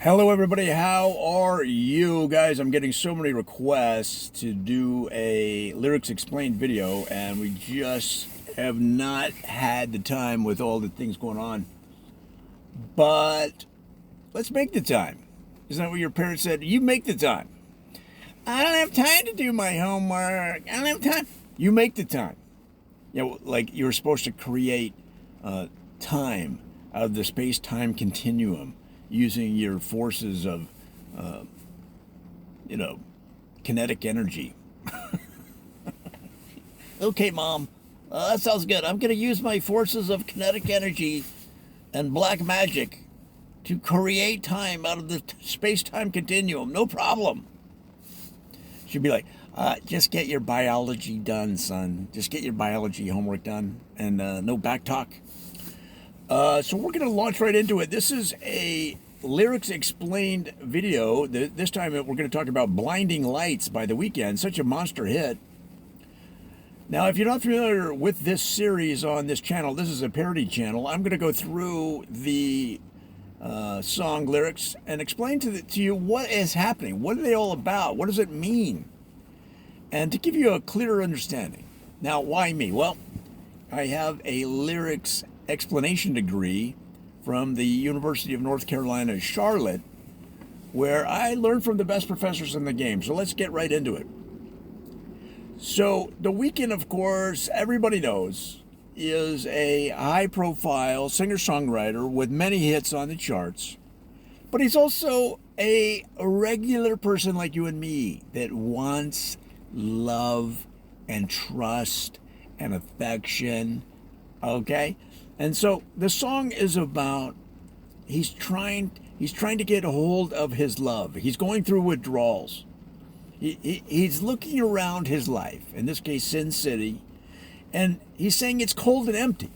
Hello, everybody. How are you guys? I'm getting so many requests to do a lyrics explained video, and we just have not had the time with all the things going on. But let's make the time. Isn't that what your parents said? You make the time. I don't have time to do my homework. I don't have time. You make the time. Like you're supposed to create time out of the space-time continuum using your forces of, uh, you know, kinetic energy. Okay, Mom, that sounds good. I'm going to use my forces of kinetic energy and black magic to create time out of the space-time continuum. No problem. She'd be like, just get your biology done, son. Just get your biology homework done, and no back talk. So we're going to launch right into it. This is a lyrics explained video. This time we're going to talk about Blinding Lights by The Weeknd, such a monster hit. Now, if you're not familiar with this series on this channel, this is a parody channel. I'm going to go through the song lyrics and explain to you what is happening. What are they all about? What does it mean? And to give you a clearer understanding. Now, why me? Well, I have a lyrics explanation degree from the University of North Carolina, Charlotte, where I learned from the best professors in the game. So let's get right into it. So The Weeknd, of course, everybody knows, is a high-profile singer-songwriter with many hits on the charts. But he's also a regular person like you and me that wants love and trust and affection, okay? And so the song is about he's trying to get a hold of his love. He's going through withdrawals. He's looking around his life, in this case Sin City, and he's saying it's cold and empty.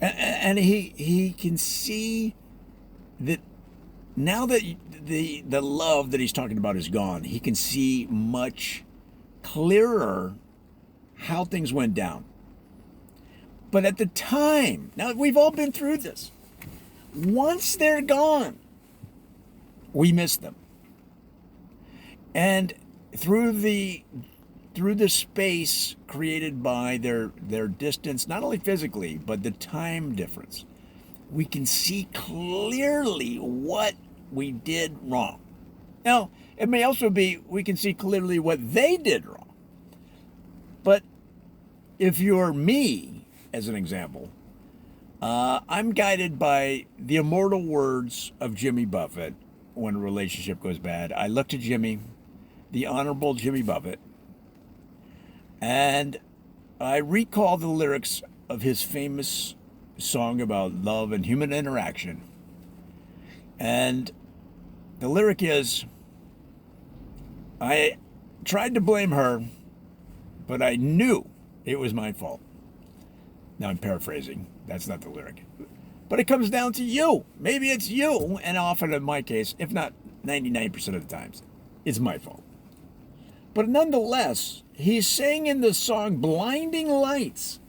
And he can see that now that the love that he's talking about is gone, he can see much clearer how things went down. But at the time, now we've all been through this. Once they're gone, we miss them. And through the space created by their distance, not only physically, but the time difference, we can see clearly what we did wrong. Now, it may also be we can see clearly what they did wrong. But if you're me, as an example, I'm guided by the immortal words of Jimmy Buffett when a relationship goes bad. I look to Jimmy, the Honorable Jimmy Buffett, and I recall the lyrics of his famous song about love and human interaction. And the lyric is, I tried to blame her, but I knew it was my fault. Now I'm paraphrasing. That's not the lyric. But it comes down to you. Maybe it's you, and often in my case, if not 99% of the times, it's my fault. But nonetheless, he's saying in the song Blinding Lights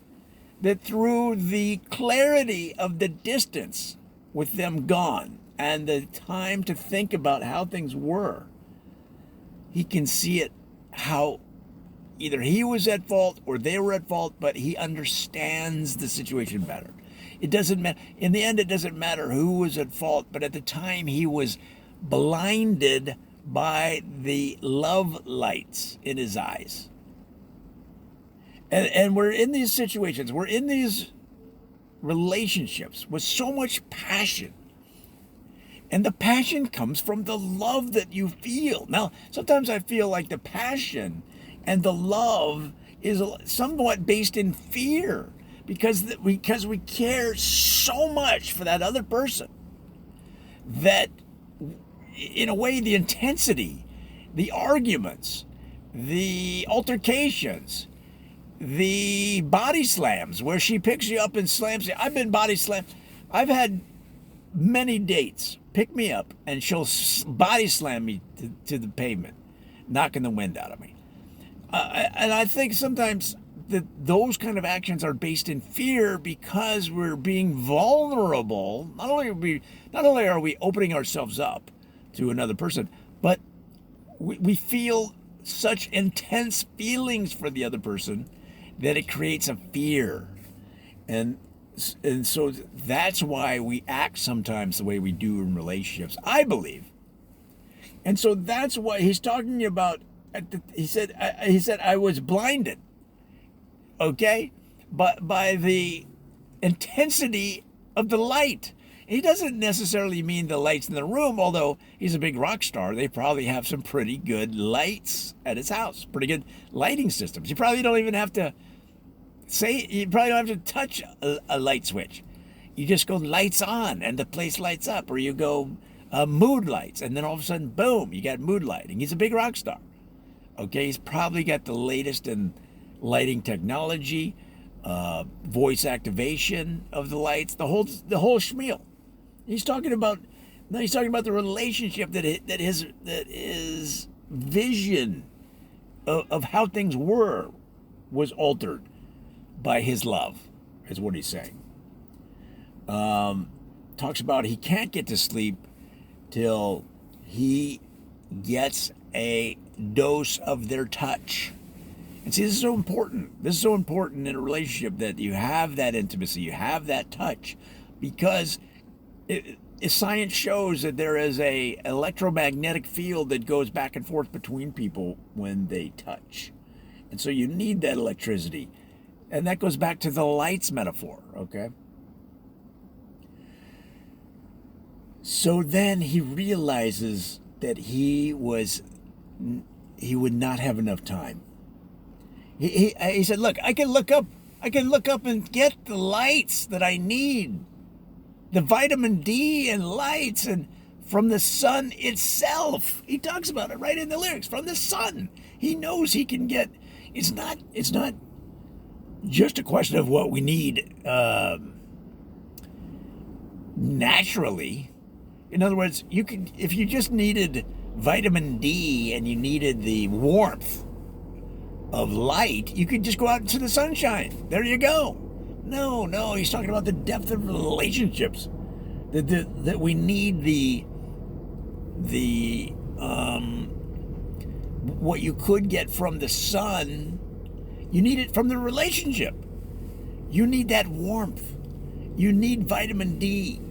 that through the clarity of the distance with them gone and the time to think about how things were, he can see it how either he was at fault or they were at fault, but he understands the situation better. It doesn't matter. In the end, it doesn't matter who was at fault, but at the time he was blinded by the love lights in his eyes. And we're in these situations, we're in these relationships with so much passion. And the passion comes from the love that you feel. Now, sometimes I feel like the passion and the love is somewhat based in fear because we care so much for that other person that, in a way, the intensity, the arguments, the altercations, the body slams where she picks you up and slams you. I've been body slammed. I've had many dates pick me up and she'll body slam me to the pavement, knocking the wind out of me. And I think sometimes that those kind of actions are based in fear because we're being vulnerable. Not only are we opening ourselves up to another person, but we feel such intense feelings for the other person that it creates a fear. And so that's why we act sometimes the way we do in relationships, I believe. And so that's why he's talking about, he said, I was blinded, okay, but by the intensity of the light. He doesn't necessarily mean the lights in the room, although he's a big rock star. They probably have some pretty good lights at his house, pretty good lighting systems. You probably don't even have to you probably don't have to touch a light switch. You just go lights on and the place lights up, or you go mood lights, and then all of a sudden, boom, you got mood lighting. He's a big rock star. Okay, he's probably got the latest in lighting technology, voice activation of the lights, the whole schmeal. He's talking about the relationship that his vision of how things was altered by his love, is what he's saying. Talks about he can't get to sleep till he gets a dose of their touch. And see, this is so important. This is so important in a relationship, that you have that intimacy, you have that touch, because science shows that there is a electromagnetic field that goes back and forth between people when they touch. And so you need that electricity. And that goes back to the lights metaphor, okay? So then he realizes that he would not have enough time. He said, look, I can look up and get the lights that I need, the vitamin D and lights, and from the sun itself. He talks about it right in the lyrics, from the sun. He knows he can get. It's not just a question of what we need naturally. In other words, if you just needed vitamin D and you needed the warmth of light, you could just go out into the sunshine. There you go. No, he's talking about the depth of relationships. That we need the what you could get from the sun, you need it from the relationship. You need that warmth. You need vitamin D.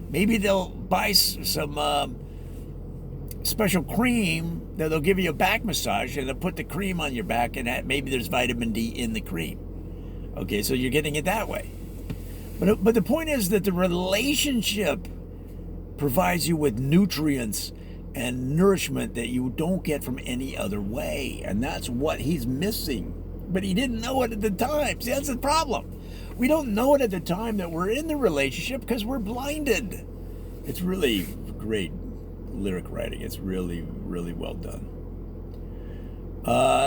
Maybe they'll buy some special cream that they'll give you a back massage, and they'll put the cream on your back, and maybe there's vitamin D in the cream. Okay, so you're getting it that way. But the point is that the relationship provides you with nutrients and nourishment that you don't get from any other way. And that's what he's missing. But he didn't know it at the time. See, that's the problem. We don't know it at the time that we're in the relationship because we're blinded. It's really great lyric writing. It's really, really well done.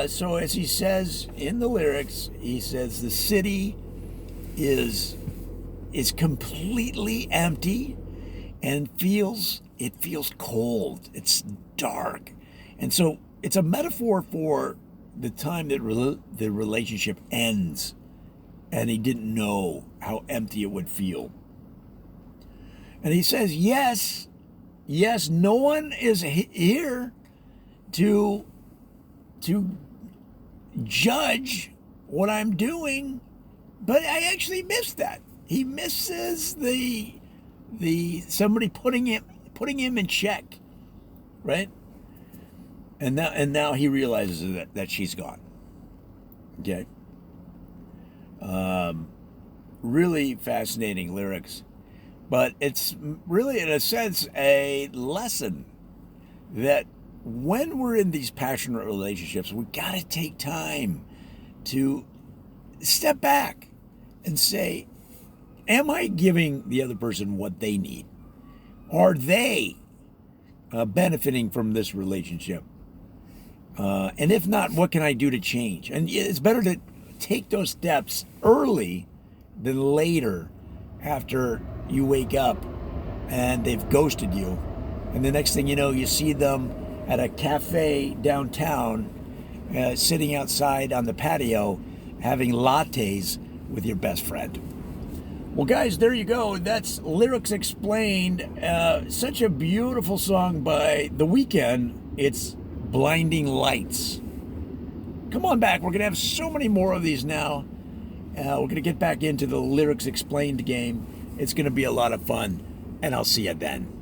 So as he says in the lyrics, he says the city is completely empty and it feels cold. It's dark. And so it's a metaphor for the time that the relationship ends, and he didn't know how empty it would feel. And he says, yes, no one is here to judge what I'm doing, but I actually miss that. He misses the somebody putting him in check, right? And now he realizes that she's gone. Okay. Really fascinating lyrics, but it's really, in a sense, a lesson that when we're in these passionate relationships, we got to take time to step back and say, am I giving the other person what they need? Are they benefiting from this relationship? And if not, what can I do to change? And it's better to take those steps early than later, after you wake up and they've ghosted you. And the next thing you know, you see them at a cafe downtown, sitting outside on the patio, having lattes with your best friend. Well, guys, there you go. That's Lyrics Explained. Such a beautiful song by The Weeknd. It's Blinding Lights. Come on back. We're going to have so many more of these now. We're going to get back into the Lyrics Explained game. It's going to be a lot of fun, and I'll see you then.